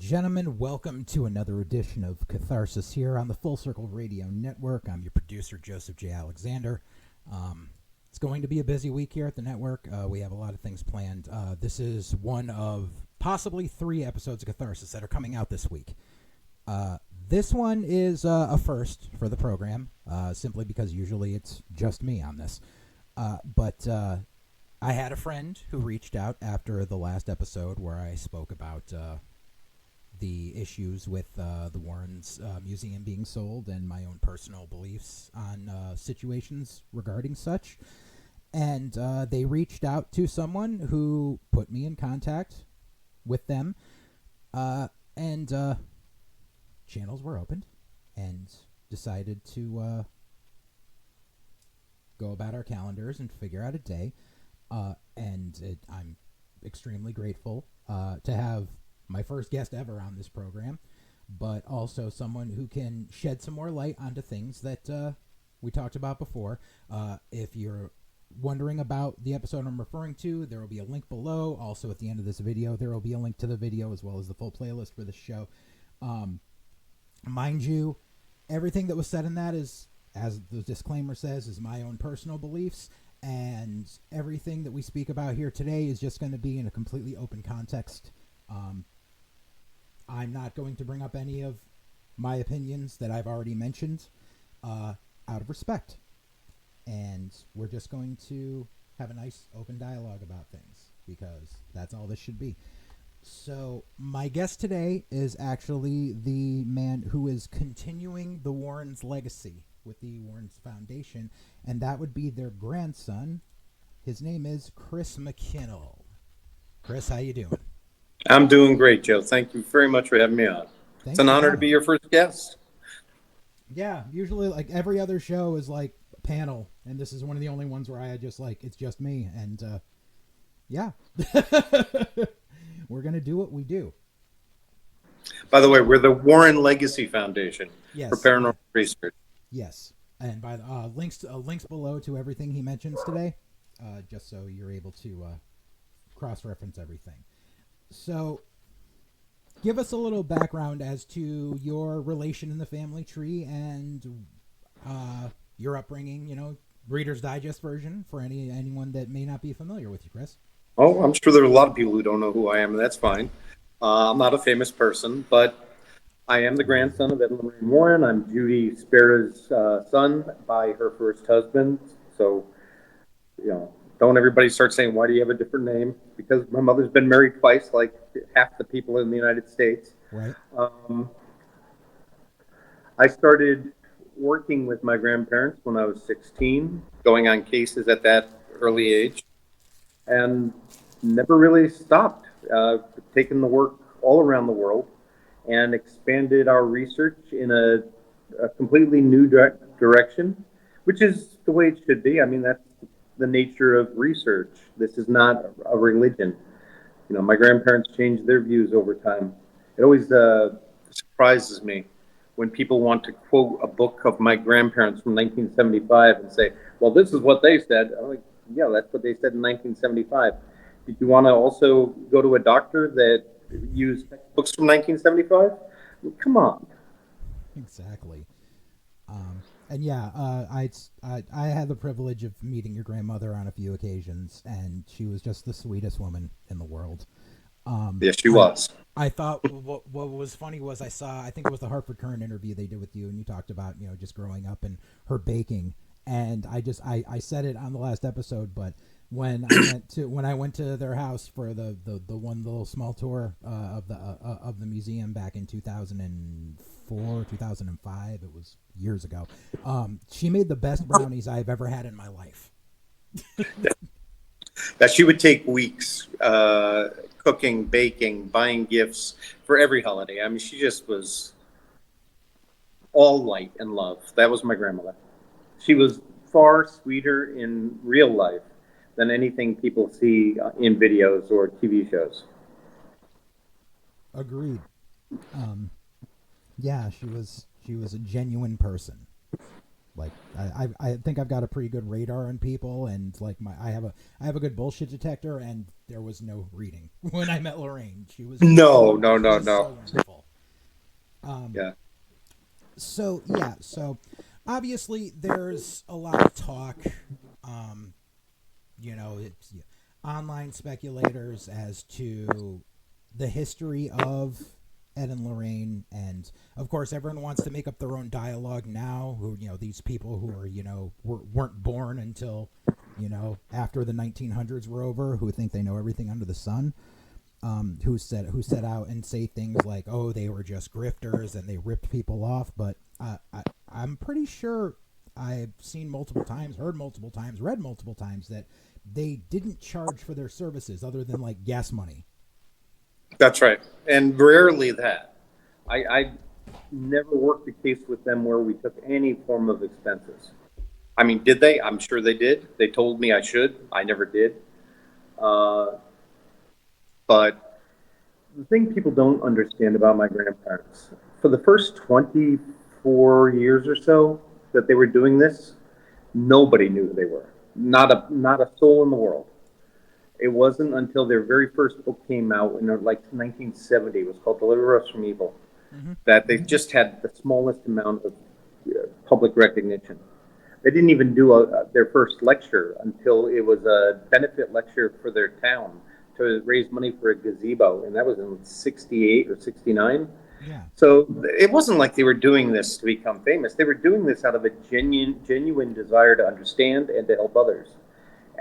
gentlemen, welcome to another edition of Catharsis here on the Full Circle Radio Network. I'm your producer, Joseph J. Alexander. It's going to be a busy week here at the network. We have a lot of things planned. This is one of possibly 3 episodes of Catharsis that are coming out this week. This one is a first for the program, simply because usually it's just me on this. But I had a friend who reached out after the last episode where I spoke about the issues with the Warrens museum being sold and my own personal beliefs on situations regarding such. And they reached out to someone who put me in contact with them. And channels were opened and decided to go about our calendars and figure out a day. I'm extremely grateful to have my first guest ever on this program, but also someone who can shed some more light onto things that we talked about before. If you're wondering about the episode I'm referring to, there will be a link below. Also, at the end of this video, there will be a link to the video as well as the full playlist for the show. Mind you, everything that was said in that is, as the disclaimer says, is my own personal beliefs, and everything that we speak about here today is just going to be in a completely open context. I'm not going to bring up any of my opinions that I've already mentioned out of respect. And we're just going to have a nice open dialogue about things, because that's all this should be. So my guest today is actually the man who is continuing the Warrens' legacy with the Warrens Foundation, and that would be their grandson. His name is Chris McKinnell. Chris, how you doing? I'm doing great, Joe. Thank you very much for having me on. It's an honor to be your first guest. Yeah, usually like every other show is like a panel, and this is one of the only ones where I just like, it's just me, and yeah. We're going to do what we do. By the way, we're the Warren Legacy Foundation for paranormal research. Yes, and by the links below to everything he mentions today, just so you're able to cross-reference everything. So, give us a little background as to your relation in the family tree and your upbringing. You know, Reader's Digest version for anyone that may not be familiar with you, Chris. Oh, I'm sure there are a lot of people who don't know who I am, and that's fine. I'm not a famous person, but I am the grandson of Ed and Lorraine Warren. I'm Judy Spera's son by her first husband. So, don't everybody start saying, why do you have a different name? Because my mother's been married twice, like half the people in the United States. Right. I started working with my grandparents when I was 16, going on cases at that early age, and never really stopped. Taken the work all around the world and expanded our research in a completely new direction, which is the way it should be. I mean, that's the nature of research. This is not a religion. My grandparents changed their views over time. It always surprises me when people want to quote a book of my grandparents from 1975 and say, well, this is what they said. I'm like, yeah, that's what they said in 1975. Did you want to also go to a doctor that used textbooks from 1975? Come on. Exactly. And yeah, I had the privilege of meeting your grandmother on a few occasions, and she was just the sweetest woman in the world. Yes, she was. I thought what was funny was I think it was the Hartford Current interview they did with you, and you talked about, just growing up and her baking. And I said it on the last episode, but when I went to their house for the one little small tour of the museum back in 2004, 2005, it was years ago. She made the best brownies I've ever had in my life. That she would take weeks cooking, baking, buying gifts for every holiday. I mean, she just was all light and love. That was my grandmother. She was far sweeter in real life than anything people see in videos or TV shows. Agreed. Yeah, she was a genuine person. Like I think I've got a pretty good radar on people, and like I have a good bullshit detector, and there was no reading when I met Lorraine. No, no, She no, was so no. wonderful. Um, Yeah. so yeah, so obviously there's a lot of talk. Um, it's online speculators as to the history of Ed and Lorraine, and of course, everyone wants to make up their own dialogue now. Who these people who are weren't born until after the 1900s were over, who think they know everything under the sun. Who set out and say things like, "Oh, they were just grifters and they ripped people off." But I'm pretty sure I've seen multiple times, heard multiple times, read multiple times that they didn't charge for their services other than like gas money. That's right. And rarely that. I never worked a case with them where we took any form of expenses. I mean, did they? I'm sure they did. They told me I should. I never did. Uh, but the thing people don't understand about my grandparents, for the first 24 years or so that they were doing this, nobody knew who they were. Not a soul in the world. It wasn't until their very first book came out in like 1970. It was called Deliver Us from Evil. Mm-hmm. That they just had the smallest amount of public recognition. They didn't even do their first lecture until it was a benefit lecture for their town to raise money for a gazebo, and that was in 68 or 69. Yeah. So it wasn't like they were doing this to become famous. They were doing this out of a genuine desire to understand and to help others.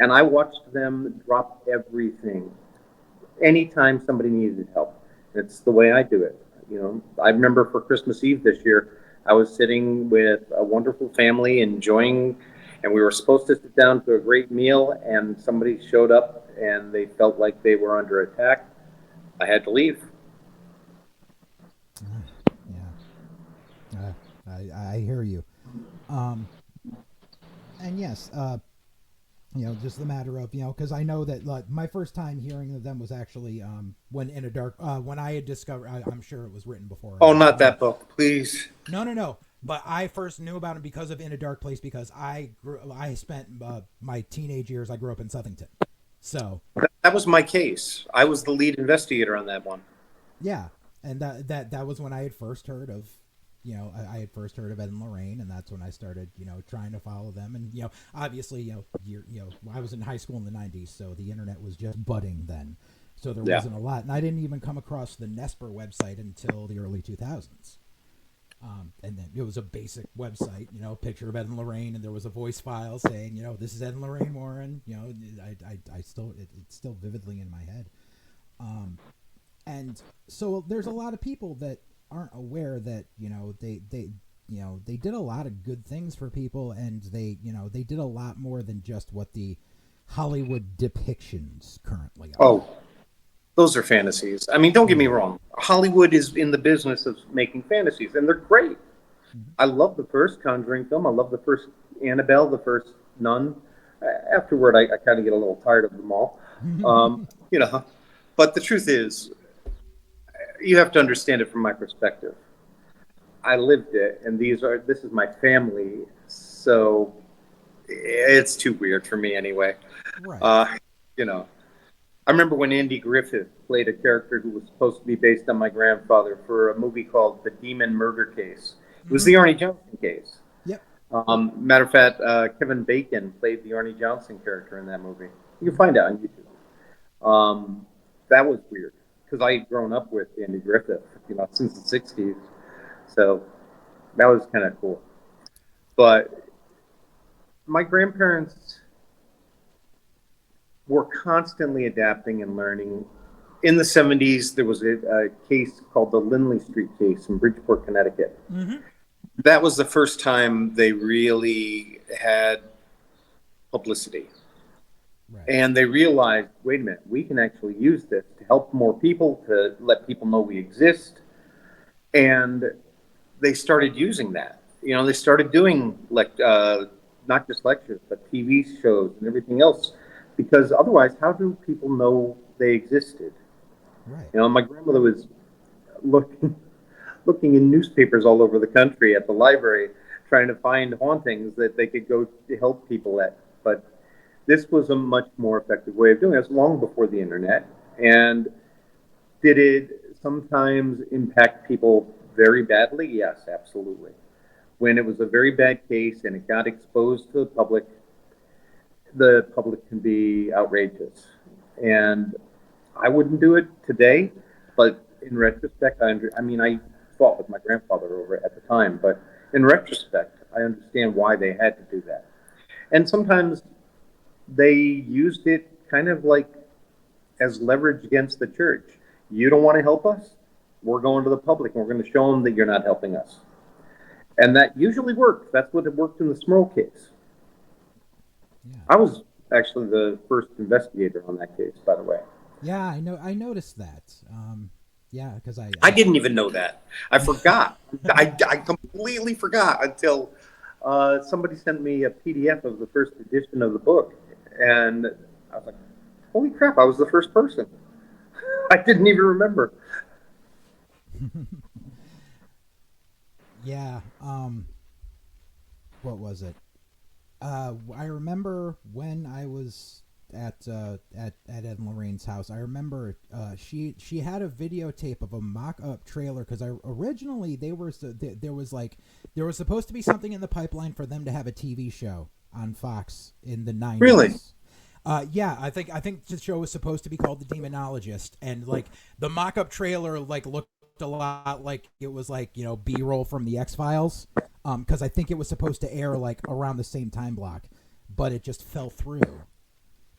And I watched them drop everything anytime somebody needed help. It's the way I do it. I remember for Christmas Eve this year, I was sitting with a wonderful family enjoying, and we were supposed to sit down to a great meal, and somebody showed up and they felt like they were under attack. I had to leave. Yeah. I hear you. Um, and yes, just the matter of because I know that like my first time hearing of them was actually when In a Dark when I had discovered. I'm sure it was written before. Oh, not that book, please. No. But I first knew about him because of In a Dark Place because I spent my teenage years. I grew up in Southington, so That was my case. I was the lead investigator on that one. yeah, and that was when I had first heard of. I had first heard of Ed and Lorraine, and that's when I started, trying to follow them. And obviously, I was in high school in the '90s, so the internet was just budding then, so there wasn't a lot. And I didn't even come across the Nesper website until the early 2000s. And then it was a basic website, picture of Ed and Lorraine, and there was a voice file saying, this is Ed and Lorraine Warren. I still it's still vividly in my head. And so there's a lot of people that aren't aware that they did a lot of good things for people, and they did a lot more than just what the Hollywood depictions currently are. Oh, those are fantasies. I mean, don't get me wrong. Hollywood is in the business of making fantasies, and they're great. Mm-hmm. I love the first Conjuring film. I love the first Annabelle, the first Nun. Afterward, I kind of get a little tired of them all. You know, but the truth is, you have to understand it from my perspective. I lived it, and this is my family, so it's too weird for me anyway. Right. You know, I remember when Andy Griffith played a character who was supposed to be based on my grandfather for a movie called The Demon Murder Case. It was the Arnie Johnson case. Yep. Matter of fact, Kevin Bacon played the Arnie Johnson character in that movie. You can find it on YouTube. That was weird because I had grown up with Andy Griffith, since the '60s. So that was kind of cool. But my grandparents were constantly adapting and learning. In the '70s, there was a case called the Lindley Street case in Bridgeport, Connecticut. Mm-hmm. That was the first time they really had publicity. Right. And they realized, wait a minute, we can actually use this to help more people, to let people know we exist. And they started using that. They started doing not just lectures, but TV shows and everything else. Because otherwise, how do people know they existed? Right. My grandmother was looking in newspapers all over the country at the library, trying to find hauntings that they could go to help people at. But this was a much more effective way of doing it. It's long before the internet. And did it sometimes impact people very badly? Yes, absolutely. When it was a very bad case and it got exposed to the public can be outrageous. And I wouldn't do it today, but in retrospect, I mean, I fought with my grandfather over it at the time, but in retrospect, I understand why they had to do that. And sometimes they used it kind of like as leverage against the church. You don't want to help us? We're going to the public and we're going to show them that you're not helping us. And that usually works. That's what it worked in the Smurl case. Yeah. I was actually the first investigator on that case, by the way. Yeah, I know. I noticed that. Yeah, because I didn't even know that. I forgot. I completely forgot until somebody sent me a PDF of the first edition of the book. And I was like, holy crap, I was the first person. I didn't even remember. Yeah. What was it? I remember when I was at Ed and Lorraine's house. I remember she had a videotape of a mock-up trailer because originally there was supposed to be something in the pipeline for them to have a TV show on Fox in the 90s. Really? Yeah, I think the show was supposed to be called The Demonologist, and like the mock-up trailer like looked a lot like it was like, you know, B-roll from the X-Files, because I think it was supposed to air like around the same time block, but it just fell through.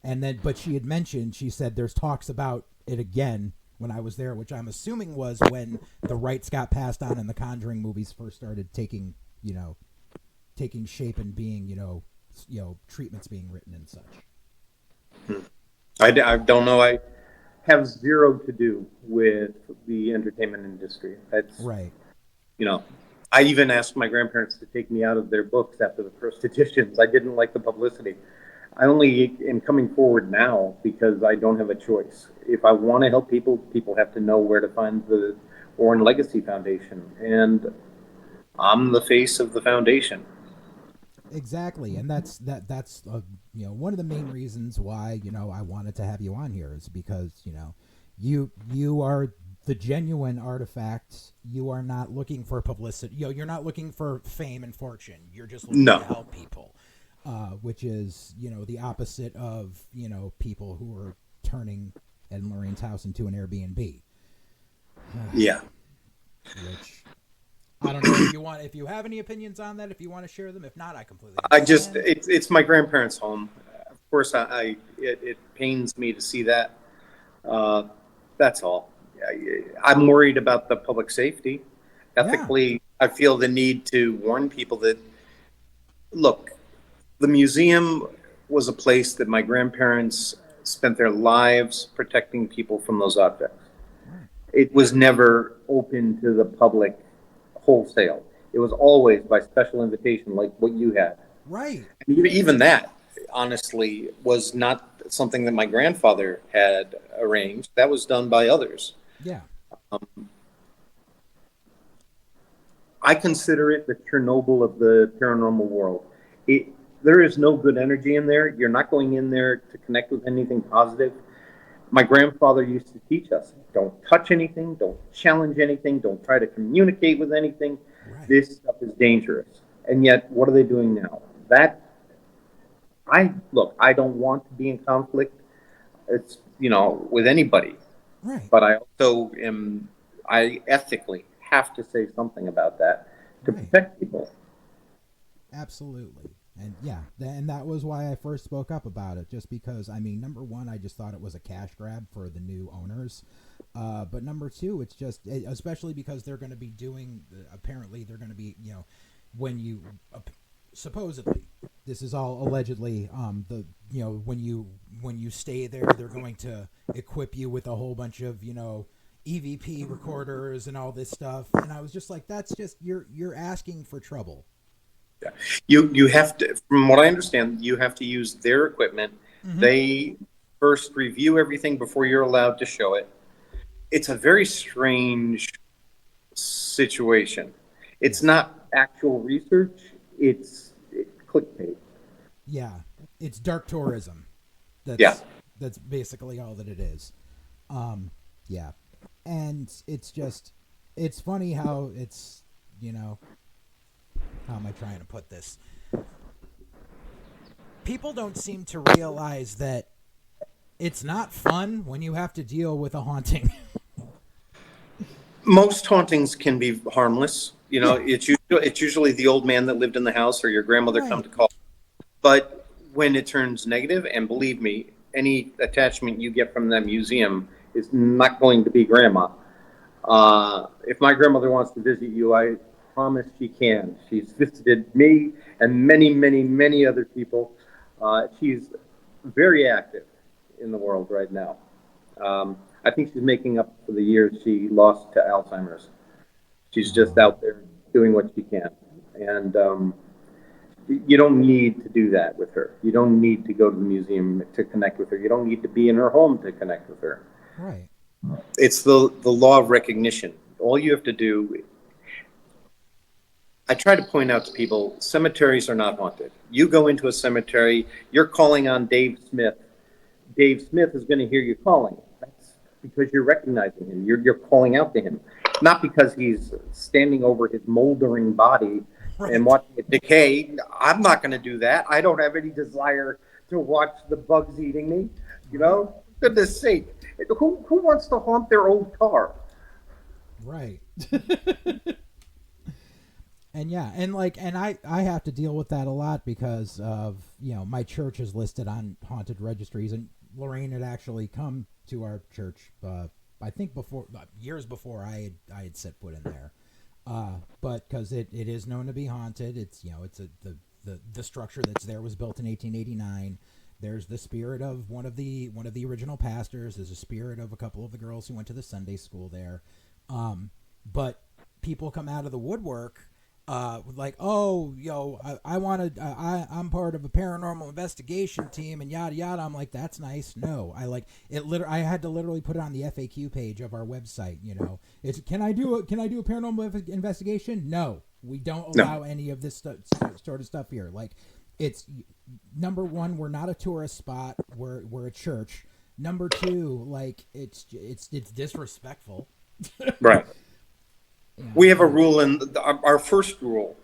And then, but she had mentioned, she said there's talks about it again when I was there, which I'm assuming was when the rights got passed on and the Conjuring movies first started taking shape and being, you know, treatments being written and such. I don't know. I have zero to do with the entertainment industry. That's Right. You know, I even asked my grandparents to take me out of their books after the first editions. I didn't like the publicity. I only am coming forward now because I don't have a choice. If I want to help people, people have to know where to find the Warren Legacy Foundation, and I'm the face of the foundation. Exactly, and that's you know, one of the main reasons why, you know, I wanted to have you on here is because, you know, you are the genuine artifacts. You are not looking for publicity. You know, you're not looking for fame and fortune. You're just looking to help people, which is, you know, the opposite of, you know, people who are turning Ed and Lorraine's house into an Airbnb. Yeah. Which I don't know if you have any opinions on that, if you want to share them. If not, I completely understand. It's my grandparents' home. Of course, it pains me to see that. That's all. I'm worried about the public safety. Ethically, yeah. I feel the need to warn people that, look, the museum was a place that my grandparents spent their lives protecting people from those objects. It was never open to the public wholesale. It was always by special invitation, like what you had. Right. And even that, honestly, was not something that my grandfather had arranged. That was done by others. Yeah. I consider it the Chernobyl of the paranormal world. There is no good energy in there. You're not going in there to connect with anything positive. My grandfather used to teach us, don't touch anything, don't challenge anything, don't try to communicate with anything. Right. This stuff is dangerous. And yet, what are they doing now? I don't want to be in conflict. It's, you know, with anybody. Right. But I ethically have to say something about that to protect people. Absolutely. And yeah, and that was why I first spoke up about it, just because, I mean, number one, I just thought it was a cash grab for the new owners. But number two, it's just, especially because they're going to be doing, apparently they're going to be, you know, when you, supposedly, this is all allegedly, you know, when you stay there, they're going to equip you with a whole bunch of, you know, EVP recorders and all this stuff. And I was just like, that's just, you're asking for trouble. Yeah. You have to, from what I understand, you have to use their equipment. Mm-hmm. They first review everything before you're allowed to show it. It's a very strange situation. It's not actual research. it's clickbait. Yeah, it's dark tourism. Yeah. That's basically all that it is. Yeah, and it's funny how it's, how am I trying to put this? People don't seem to realize that it's not fun when you have to deal with a haunting. Most hauntings can be harmless. Yeah. It's usually the old man that lived in the house or your grandmother come Right. to call. But when it turns negative, and believe me, any attachment you get from that museum is not going to be grandma. If my grandmother wants to visit you, I promise she can. She's visited me and many, many, many other people. She's very active in the world right now. I think she's making up for the years she lost to Alzheimer's. She's just out there doing what she can. And you don't need to do that with her. You don't need to go to the museum to connect with her. You don't need to be in her home to connect with her. Right. It's the law of recognition. All you have to do, I try to point out to people, cemeteries are not haunted. You go into a cemetery, you're calling on Dave Smith. Dave Smith is going to hear you calling. That's because you're recognizing him. You're calling out to him, not because he's standing over his moldering body and watching it decay. I'm not going to do that. I don't have any desire to watch the bugs eating me. Goodness sake, who wants to haunt their old car? Right. And yeah, and I have to deal with that a lot because of, my church is listed on haunted registries, and Lorraine had actually come to our church, I think years before I had set foot in there. But because it is known to be haunted, it's the structure that's there was built in 1889. There's the spirit of one of the original pastors. There's a spirit of a couple of the girls who went to the Sunday school there. But people come out of the woodwork, like, oh, I'm part of a paranormal investigation team and yada yada. I'm like, that's nice. No, I had to literally put it on the FAQ page of our website. It's can I do a paranormal investigation? No, we don't allow any of this sort of stuff here. Like, it's number one, we're not a tourist spot. We're a church. Number two, like, it's disrespectful. Right. We have a rule our first rule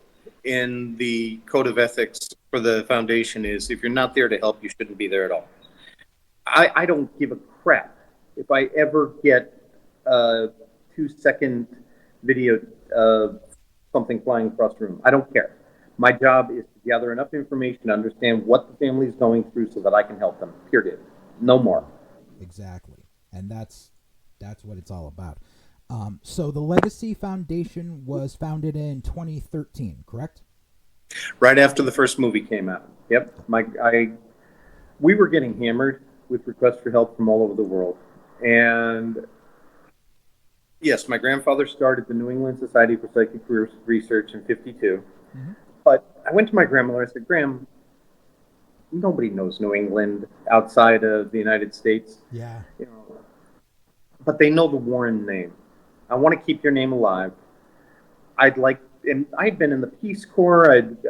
in the code of ethics for the foundation is if you're not there to help, you shouldn't be there at all. I don't give a crap if I ever get a 2-second video of something flying across the room. I don't care. My job is to gather enough information to understand what the family is going through so that I can help them. Period. No more. Exactly. And that's what it's all about. So the Legacy Foundation was founded in 2013, correct? Right after the first movie came out. Yep. We were getting hammered with requests for help from all over the world. And yes, my grandfather started the New England Society for Psychic Research in 52. Mm-hmm. But I went to my grandmother and I said, Graham, nobody knows New England outside of the United States. Yeah. But they know the Warren name. I want to keep your name alive. And I'd been in the Peace Corps. I'd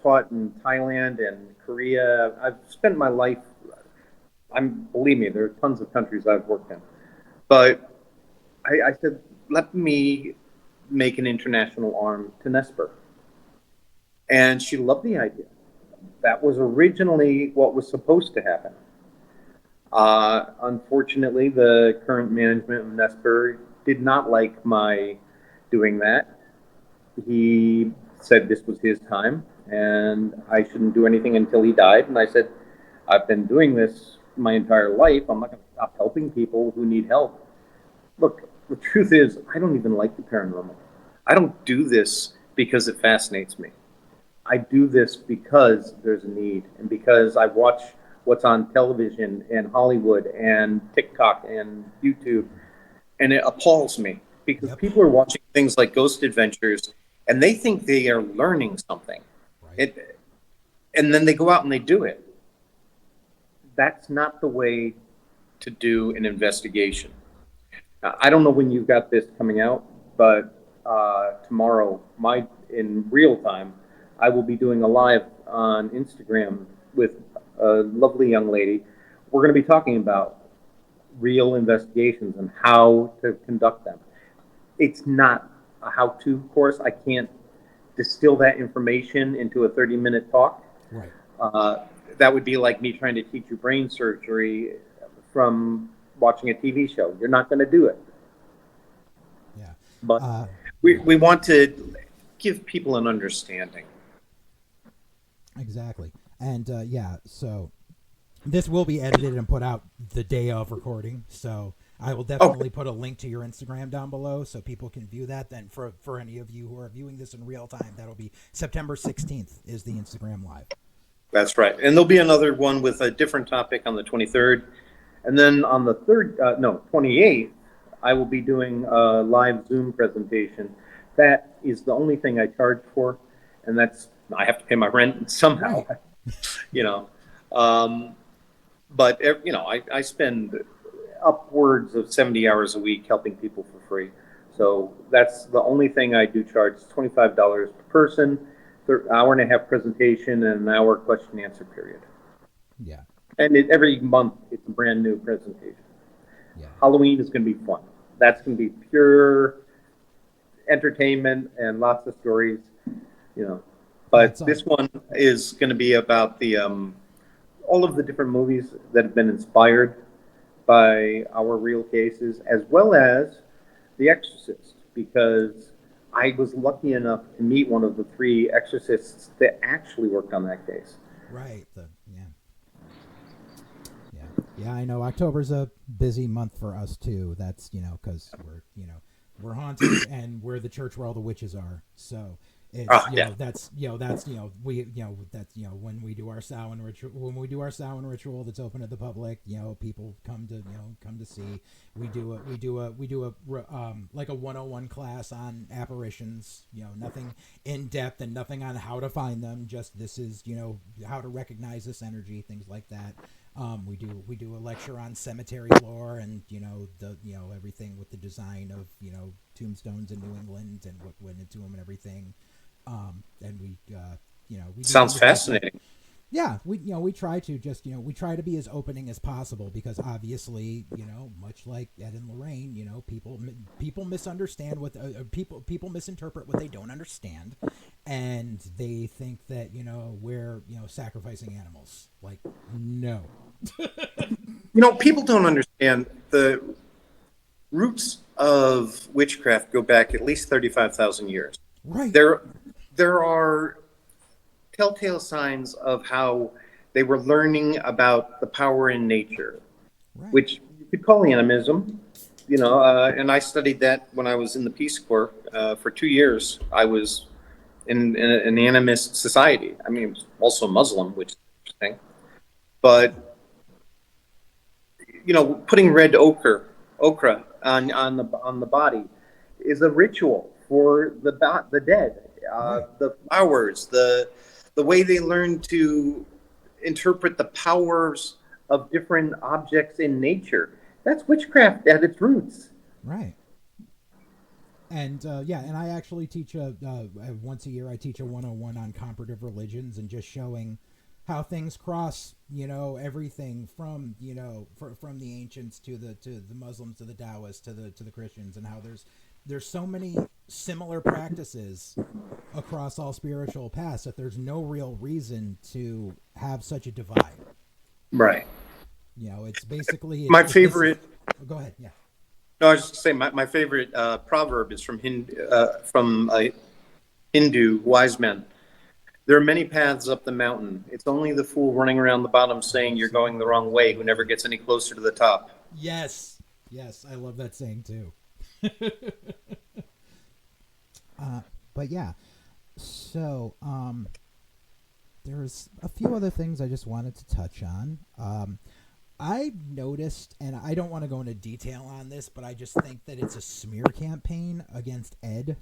taught in Thailand and Korea. I've spent my life, believe me, there are tons of countries I've worked in. But I said, let me make an international arm to NESPR. And she loved the idea. That was originally what was supposed to happen. Unfortunately, the current management of NESPR did not like my doing that. He said this was his time and I shouldn't do anything until he died. And I said, I've been doing this my entire life. I'm not going to stop helping people who need help. Look, the truth is, I don't even like the paranormal. I don't do this because it fascinates me. I do this because there's a need and because I watch what's on television and Hollywood and TikTok and YouTube, and it appalls me because people are watching things like Ghost Adventures and they think they are learning something. Right. And then they go out and they do it. That's not the way to do an investigation. I don't know when you've got this coming out, but tomorrow, in real time, I will be doing a live on Instagram with a lovely young lady. We're going to be talking about real investigations and how to conduct them. It's not a how-to course. I can't distill that information into a 30-minute talk. Right. That would be like me trying to teach you brain surgery from watching a TV show. You're not going to do it. Yeah. But we want to give people an understanding. Exactly. And so this will be edited and put out the day of recording. So I will definitely put a link to your Instagram down below so people can view that. Then for any of you who are viewing this in real time, that'll be September 16th is the Instagram live. That's right. And there'll be another one with a different topic on the 23rd. And then on the 28th, I will be doing a live Zoom presentation. That is the only thing I charge for. And that's, I have to pay my rent somehow, Right. you know. But, you know, I spend upwards of 70 hours a week helping people for free. So that's the only thing I do charge. It's $25 per person, hour and a half presentation, and an hour question and answer period. Yeah. And every month, it's a brand new presentation. Yeah. Halloween is going to be fun. That's going to be pure entertainment and lots of stories, you know. But this one is going to be about the all of the different movies that have been inspired by our real cases, as well as The Exorcist, because I was lucky enough to meet one of the 3 exorcists that actually worked on that case. Right. Yeah, I know October's a busy month for us too. That's, you know, because we're haunted and we're the church where all the witches are. So it's, when we do our Samhain ritual, that's open to the public, you know, people come to see. We do a like a 101 class on apparitions, you know, nothing in depth and nothing on how to find them. Just this is, you know, how to recognize this energy, things like that. We do a lecture on cemetery lore and, you know, everything with the design of, you know, tombstones in New England and what went into them and everything. And we Sounds fascinating. Yeah, we try to just, you know, we try to be as opening as possible because obviously, you know, much like Ed and Lorraine, you know, people misunderstand what people misinterpret what they don't understand, and they think that, you know, we're, you know, sacrificing animals. Like, no. You know, people don't understand the roots of witchcraft go back at least 35,000 years. Right. There are telltale signs of how they were learning about the power in nature, Right. which you could call animism, you know, and I studied that when I was in the Peace Corps. For 2 years, I was in an animist society. I mean, it was also Muslim, which is interesting. But, you know, putting red ochre on the body is a ritual for the dead. The flowers, the way they learn to interpret the powers of different objects in nature. That's witchcraft at its roots. Right. And and I actually teach once a year. I teach a 101 on comparative religions and just showing how things cross. You know, everything from, you know, from the ancients to the Muslims to the Taoists to the Christians, and how there's so many similar practices across all spiritual paths that there's no real reason to have such a divide. Right. You know, it's basically my favorite. Go ahead. Yeah. No, I was just saying my favorite proverb is from Hindu wise men. There are many paths up the mountain. It's only the fool running around the bottom saying you're going the wrong way who never gets any closer to the top. Yes, I love that saying too. But yeah, so there's a few other things I just wanted to touch on. I noticed, and I don't want to go into detail on this, but I just think that it's a smear campaign against Ed.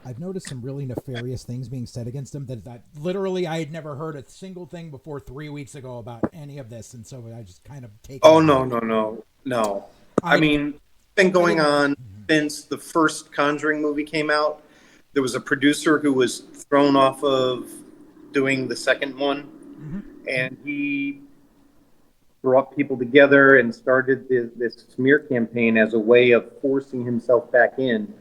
I've noticed some really nefarious things being said against him that literally I had never heard a single thing before 3 weeks ago about any of this, and so I just kind of take. Oh no! I mean, it's been going on since the first Conjuring movie came out. there was a producer who was thrown off of doing the second one, and he brought people together and started this smear campaign as a way of forcing himself back in.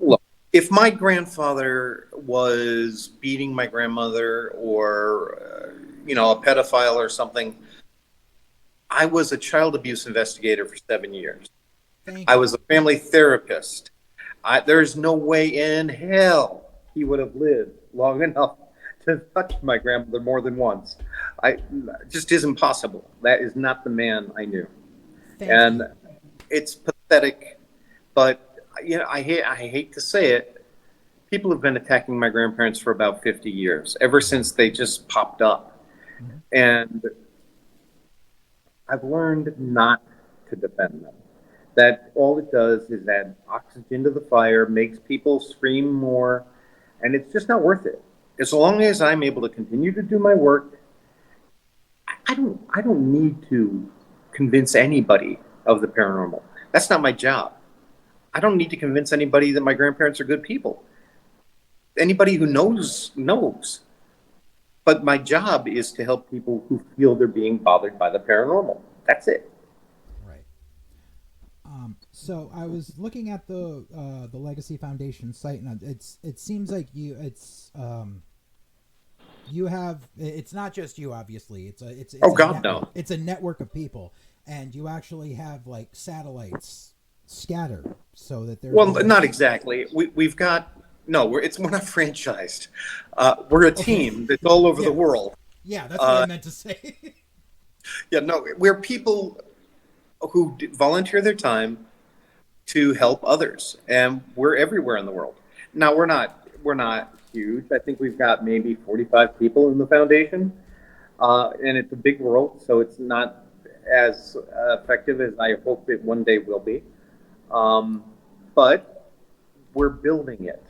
Look, if my grandfather was beating my grandmother or, a pedophile or something, I was a child abuse investigator for 7 years. I was a family therapist. There's no way in hell he would have lived long enough to touch my grandmother more than once. Just isn't possible. That is not the man I knew. And it's pathetic, but I hate to say it. People have been attacking my grandparents for about 50 years, ever since they just popped up. And I've learned not to defend them. That all it does is add oxygen to the fire, makes people scream more, and it's just not worth it. As long as I'm able to continue to do my work, I don't need to convince anybody of the paranormal. That's not my job. I don't need to convince anybody that my grandparents are good people. Anybody who knows. But my job is to help people who feel they're being bothered by the paranormal. That's it. Right. So I was looking at the Legacy Foundation site, and it seems like you have, it's not just you, obviously. It's oh God, no. It's a network of people, and you actually have like satellites scattered so that there's. Well, not exactly. We've got. No, we're not franchised. We're a team that's all over the world. Yeah, that's what I meant to say. Yeah, no, we're people who volunteer their time to help others, and we're everywhere in the world. Now, we're not huge. I think we've got maybe 45 people in the foundation, and it's a big world, so it's not as effective as I hope it one day will be. But we're building it.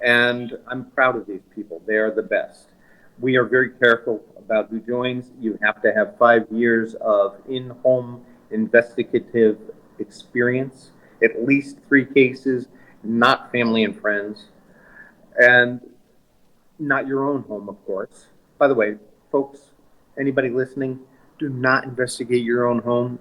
And I'm proud of these people. They are the best. We are very careful about who joins. You have to have 5 years of in-home investigative experience, at least 3 cases, not family and friends, and not your own home, of course. By the way, folks, anybody listening, do not investigate your own home.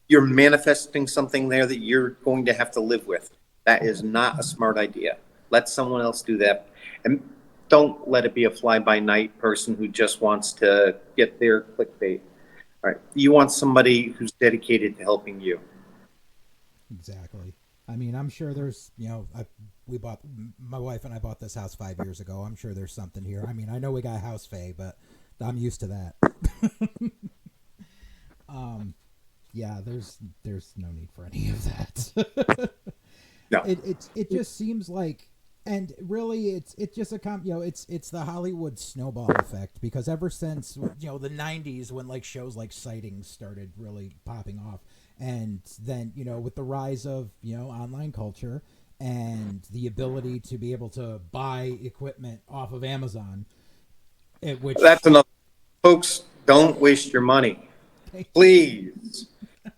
You're manifesting something there that you're going to have to live with. That is not a smart idea. Let someone else do that. And don't let it be a fly-by-night person who just wants to get their clickbait. All right. You want somebody who's dedicated to helping you. Exactly. I mean, I'm sure there's, my wife and I bought this house 5 years ago. I'm sure there's something here. I mean, I know we got house fae, but I'm used to that. Yeah, there's no need for any of that. No. It just seems like, and really it's just it's the Hollywood snowball effect, because ever since the 90s, when like shows like Sightings started really popping off, and then with the rise of online culture and the ability to be able to buy equipment off of Amazon, that's enough. Folks, don't waste your money, please.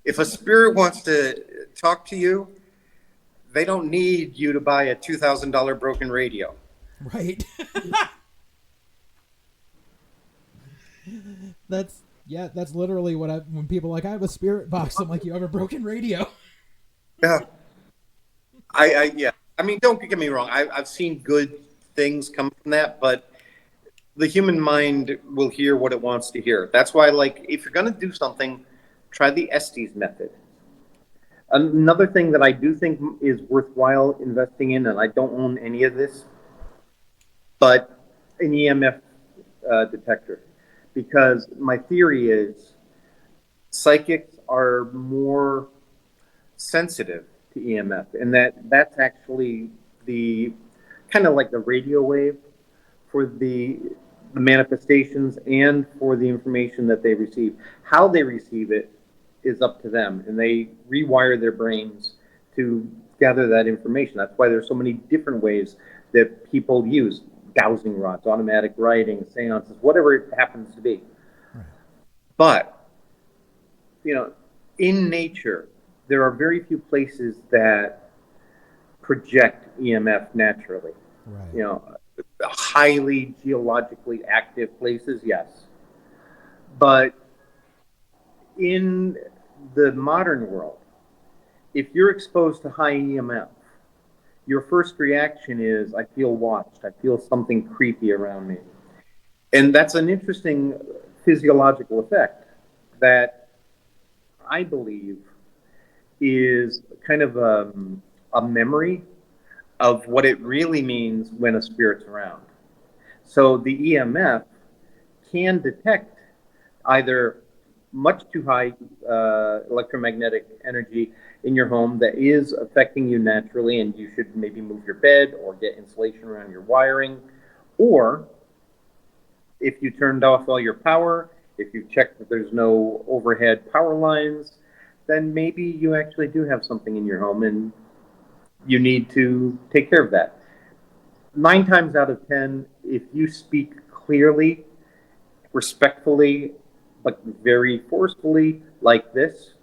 If a spirit wants to talk to you, they don't need you to buy a $2,000 broken radio. Right. That's literally what when people are like, I have a spirit box, I'm like, you have a broken radio. Yeah. Yeah. I mean, don't get me wrong. I've seen good things come from that, but the human mind will hear what it wants to hear. That's why, like, if you're going to do something, try the Estes method. Another thing that I do think is worthwhile investing in, and I don't own any of this, but an EMF detector. Because my theory is psychics are more sensitive to EMF, and that's actually the kind of like the radio wave for the manifestations and for the information that they receive. How they receive it is up to them, and they rewire their brains to gather that information. That's why there's so many different ways that people use dowsing rods, automatic writing, seances, whatever it happens to be. Right. But in nature, there are very few places that project EMF naturally. Right. You know, highly geologically active places, yes. But in the modern world, if you're exposed to high EMF, your first reaction is, I feel watched. I feel something creepy around me. And that's an interesting physiological effect that I believe is kind of a memory of what it really means when a spirit's around. So the EMF can detect either much too high electromagnetic energy in your home that is affecting you naturally, and you should maybe move your bed or get insulation around your wiring, or if you turned off all your power, if you checked that there's no overhead power lines, then maybe you actually do have something in your home and you need to take care of that. 9 times out of 10, if you speak clearly, respectfully, but very forcefully, like this,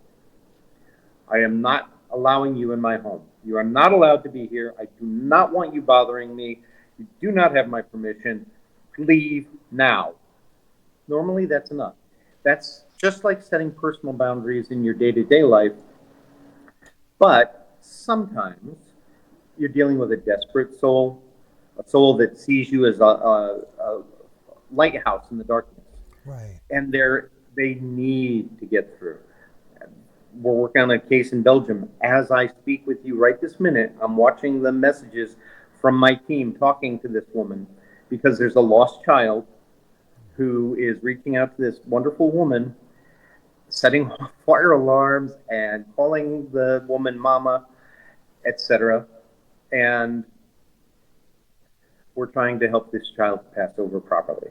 I am not allowing you in my home. You are not allowed to be here. I do not want you bothering me. You do not have my permission. Leave now. Normally, that's enough. That's just like setting personal boundaries in your day-to-day life. But sometimes you're dealing with a desperate soul, a soul that sees you as a lighthouse in the darkness, Right. and they need to get through. We're working on a case in Belgium. As I speak with you right this minute, I'm watching the messages from my team talking to this woman because there's a lost child who is reaching out to this wonderful woman, setting off fire alarms and calling the woman mama, etc. And we're trying to help this child pass over properly.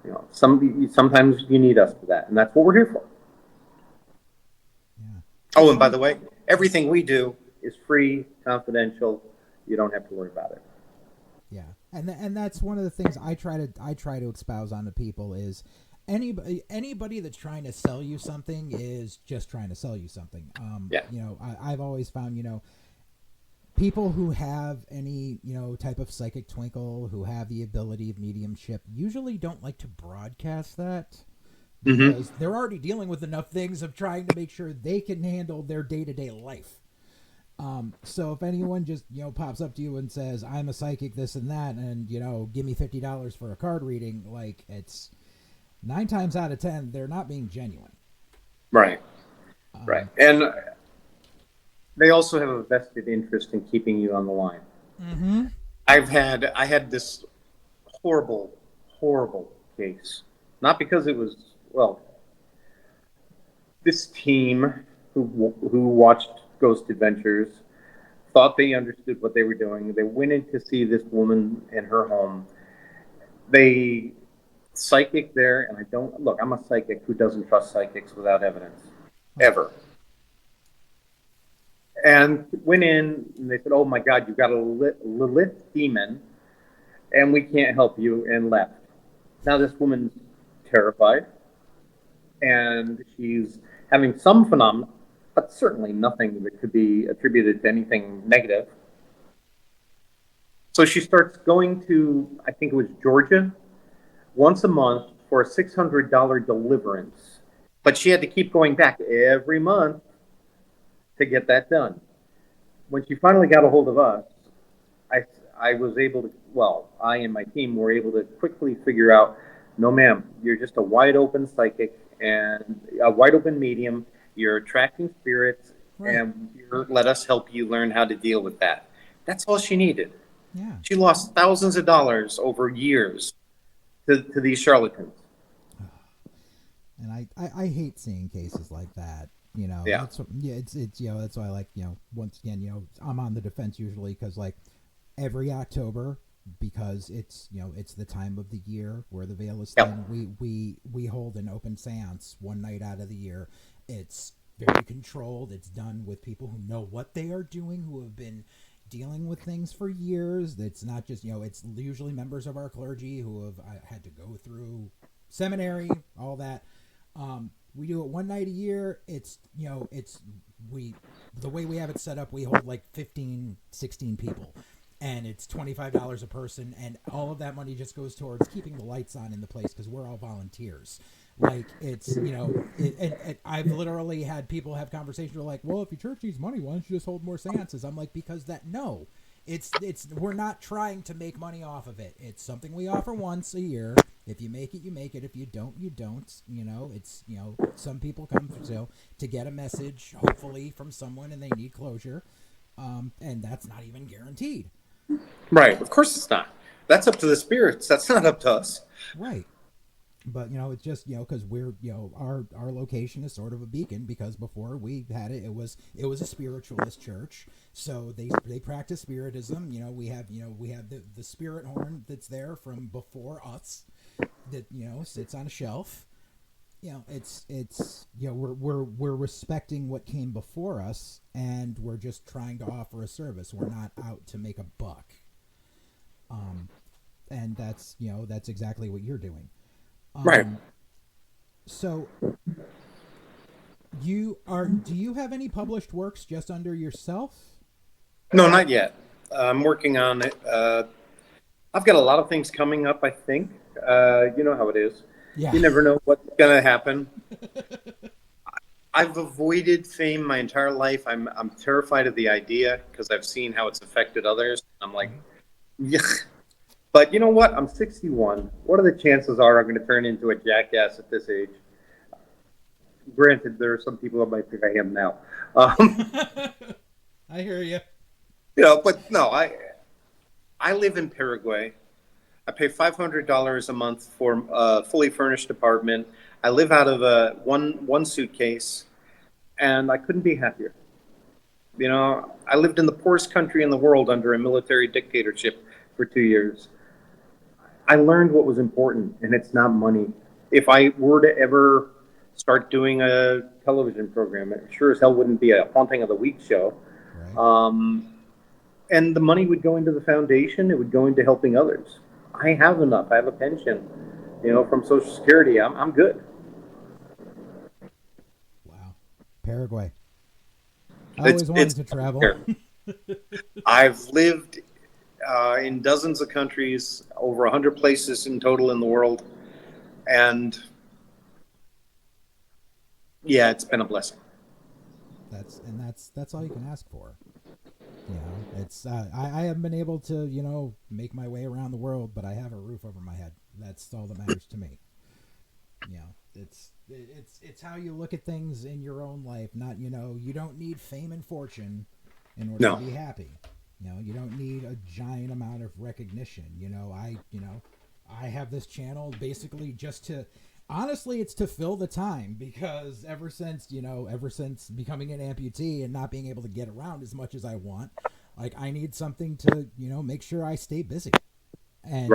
You know, sometimes you need us for that, and that's what we're here for. Yeah. Oh, and by the way, everything we do is free, confidential. You don't have to worry about it. Yeah, and that's one of the things I try to espouse on to people is anybody that's trying to sell you something is just trying to sell you something. Yeah. You know, I've always found, you know, people who have any, you know, type of psychic twinkle, who have the ability of mediumship, usually don't like to broadcast that because they're already dealing with enough things of trying to make sure they can handle their day-to-day life. So if anyone just, you know, pops up to you and says, I'm a psychic, this and that, and, you know, give me $50 for a card reading, like, it's 9 times out of 10, they're not being genuine. Right. Right. And they also have a vested interest in keeping you on the line. Mm-hmm. I had this horrible, horrible case. Not because it was, well, this team who watched Ghost Adventures thought they understood what they were doing. They went in to see this woman in her home. They psychic there, and I don't look. I'm a psychic who doesn't trust psychics without evidence, ever. And went in, and they said, "Oh my God, you've got a Lilith demon, and we can't help you," and left. Now this woman's terrified, and she's having some phenomena, but certainly nothing that could be attributed to anything negative. So she starts going to, I think it was Georgia, once a month for a $600 deliverance. But she had to keep going back every month to get that done. When she finally got a hold of us, I was able to, well, I and my team were able to quickly figure out, no, ma'am, you're just a wide open psychic and a wide open medium. You're attracting spirits, Right. and let us help you learn how to deal with that. That's all she needed. Yeah. She lost thousands of dollars over years to these charlatans. And I hate seeing cases like that. You know, Yeah. it's you know, that's why I like, you know, once again, you know, I'm on the defense usually because, like, every October, because it's, you know, it's the time of the year where the veil is thin. Yep. We hold an open seance one night out of the year. It's very controlled. It's done with people who know what they are doing, who have been dealing with things for years. It's not just, you know, it's usually members of our clergy who have had to go through seminary, all that. We do it one night a year. It's, you know, it's the way we have it set up, we hold like 15, 16 people, and it's $25 a person, and all of that money just goes towards keeping the lights on in the place because we're all volunteers. Like, it's, and I've literally had people have conversations who are like, well, if your church needs money, why don't you just hold more seances? I'm like, because we're not trying to make money off of it. It's something we offer once a year. If you make it, you make it. If you don't, you don't. It's, some people come to get a message, hopefully from someone, and they need closure. And that's not even guaranteed. Right. Of course it's not. That's up to the spirits. That's not up to us. Right. But it's just because we're our location is sort of a beacon, because before we had it was a spiritualist church, so they practice spiritism. We have the spirit horn that's there from before us that sits on a shelf. We're respecting what came before us, and we're just trying to offer a service. We're not out to make a buck. And that's exactly what you're doing. Right. So do you have any published works just under yourself? No, not yet. I'm working on it. I've got a lot of things coming up, I think. You know how it is. Yeah. You never know what's going to happen. I've avoided fame my entire life. I'm terrified of the idea because I've seen how it's affected others. I'm like, yeah. But you know what? I'm 61. What are the chances are I'm going to turn into a jackass at this age? Granted, there are some people that might think I am now. I hear you. But no, I live in Paraguay. I pay $500 a month for a fully furnished apartment. I live out of a one suitcase, and I couldn't be happier. I lived in the poorest country in the world under a military dictatorship for 2 years. I learned what was important, and it's not money. If I were to ever start doing a television program, it sure as hell wouldn't be a Haunting of the Week show. Right. And the money would go into the foundation. It would go into helping others. I have enough. I have a pension, from Social Security. I'm good. Wow. Paraguay. I always wanted to travel. I've lived in dozens of countries, over 100 places in total in the world. And yeah, it's been a blessing. That's all you can ask for. It's I haven't been able to make my way around the world, but I have a roof over my head. That's all that matters to me. It's how you look at things in your own life. Not you don't need fame and fortune in order to be happy. You don't need a giant amount of recognition. I have this channel basically just to, honestly, it's to fill the time, because ever since becoming an amputee and not being able to get around as much as I want, like, I need something to, make sure I stay busy. And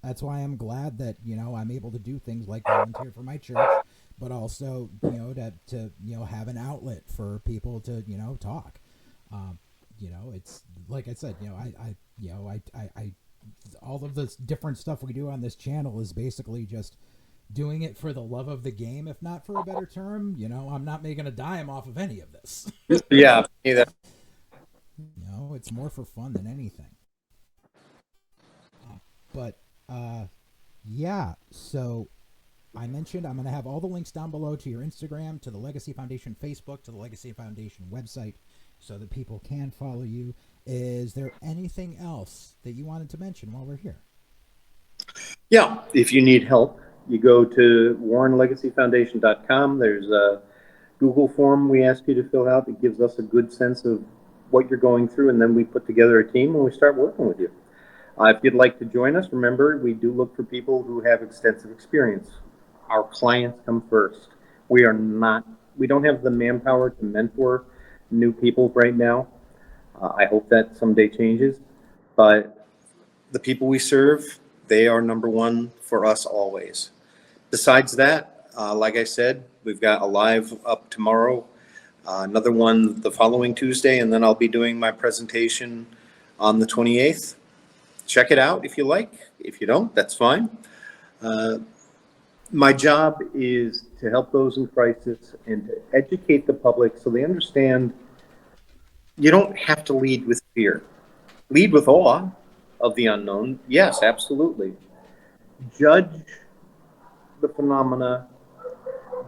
that's why I'm glad that, I'm able to do things like volunteer for my church, but also, to have an outlet for people to, talk. It's like I said, I all of this different stuff we do on this channel is basically just doing it for the love of the game, if not for a better term. I'm not making a dime off of any of this. Yeah, either. It's more for fun than anything. But yeah, so I mentioned I'm going to have all the links down below to your Instagram, to the Legacy Foundation Facebook, to the Legacy Foundation website, so that people can follow you. Is there anything else that you wanted to mention while we're here? Yeah, if you need help, you go to warrenlegacyfoundation.com. There's a Google form we ask you to fill out. It gives us a good sense of what you're going through, and then we put together a team and we start working with you. If you'd like to join us, remember, we do look for people who have extensive experience. Our clients come first. We don't have the manpower to mentor new people right now. I hope that someday changes, but the people we serve, they are number one for us always. Besides that, like I said, we've got a live up tomorrow, another one the following Tuesday, and then I'll be doing my presentation on the 28th. Check it out if you like. If you don't, that's fine. My job is to help those in crisis and to educate the public so they understand you don't have to lead with fear. Lead with awe of the unknown. Yes, absolutely. Judge the phenomena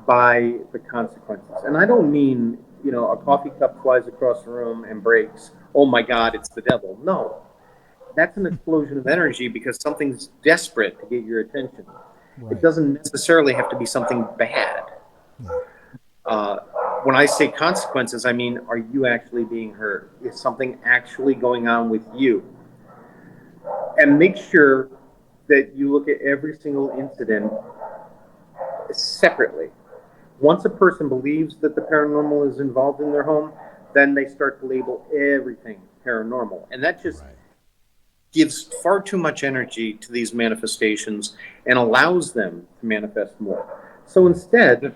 by the consequences. And I don't mean, a coffee cup flies across the room and breaks. Oh my God, it's the devil. No, that's an explosion of energy because something's desperate to get your attention. Right. It doesn't necessarily have to be something bad. Uh, when I say consequences, I mean, are you actually being heard? Is something actually going on with you? And make sure that you look at every single incident separately. Once a person believes that the paranormal is involved in their home, then they start to label everything paranormal. And that just gives far too much energy to these manifestations and allows them to manifest more. So instead,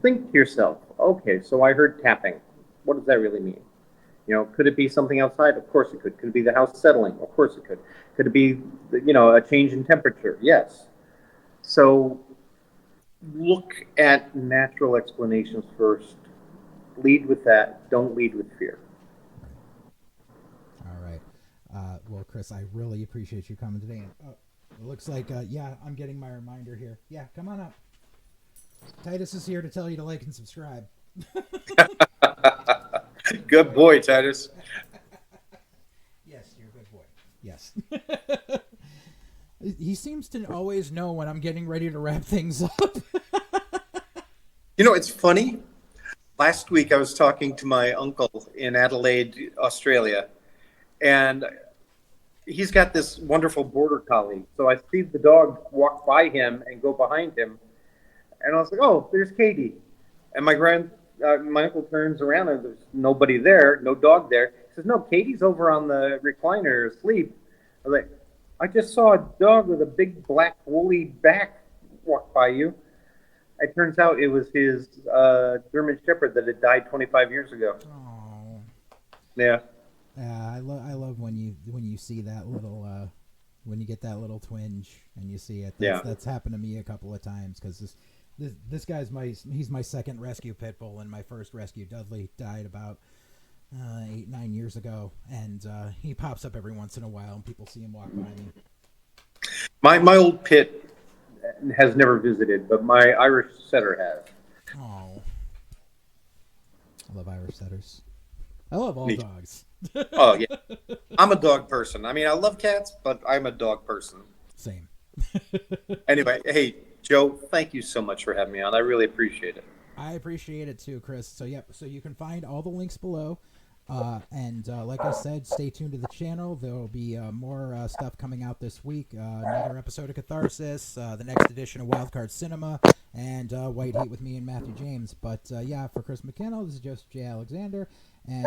think to yourself, okay, so I heard tapping. What does that really mean? Could it be something outside? Of course it could. Could it be the house settling? Of course it could. Could it be, a change in temperature? Yes. So look at natural explanations first. Lead with that. Don't lead with fear. All right. Well, Chris, I really appreciate you coming today. And it looks like, I'm getting my reminder here. Yeah, come on up. Titus is here to tell you to like and subscribe. Good boy, Titus. Yes, you're a good boy. Yes. He seems to always know when I'm getting ready to wrap things up. It's funny. Last week I was talking to my uncle in Adelaide, Australia, and he's got this wonderful border collie. So I see the dog walk by him and go behind him, and I was like, "Oh, there's Katie." And my uncle turns around and there's nobody there, no dog there. He says, "No, Katie's over on the recliner asleep." I was like, "I just saw a dog with a big black woolly back walk by you." It turns out it was his German Shepherd that had died 25 years ago. Oh. Yeah. I love when you see that little when you get that little twinge and you see it. That's happened to me a couple of times because this guy's he's my second rescue pit bull, and my first rescue Dudley died about 8-9 years ago, and he pops up every once in a while and people see him walk by me. My old pit has never visited, but my Irish setter has. Oh, I love Irish setters. I love all dogs. Oh yeah, I'm a dog person. I mean, I love cats, but I'm a dog person. Same. Anyway, hey Joe, thank you so much for having me on. I really appreciate it. I appreciate it too, Chris. So so you can find all the links below. And like I said, stay tuned to the channel. There will be more stuff coming out this week. Another episode of Catharsis, the next edition of Wildcard Cinema, and White Heat with me and Matthew James. But for Chris McKinnell, this is Joseph J. Alexander, and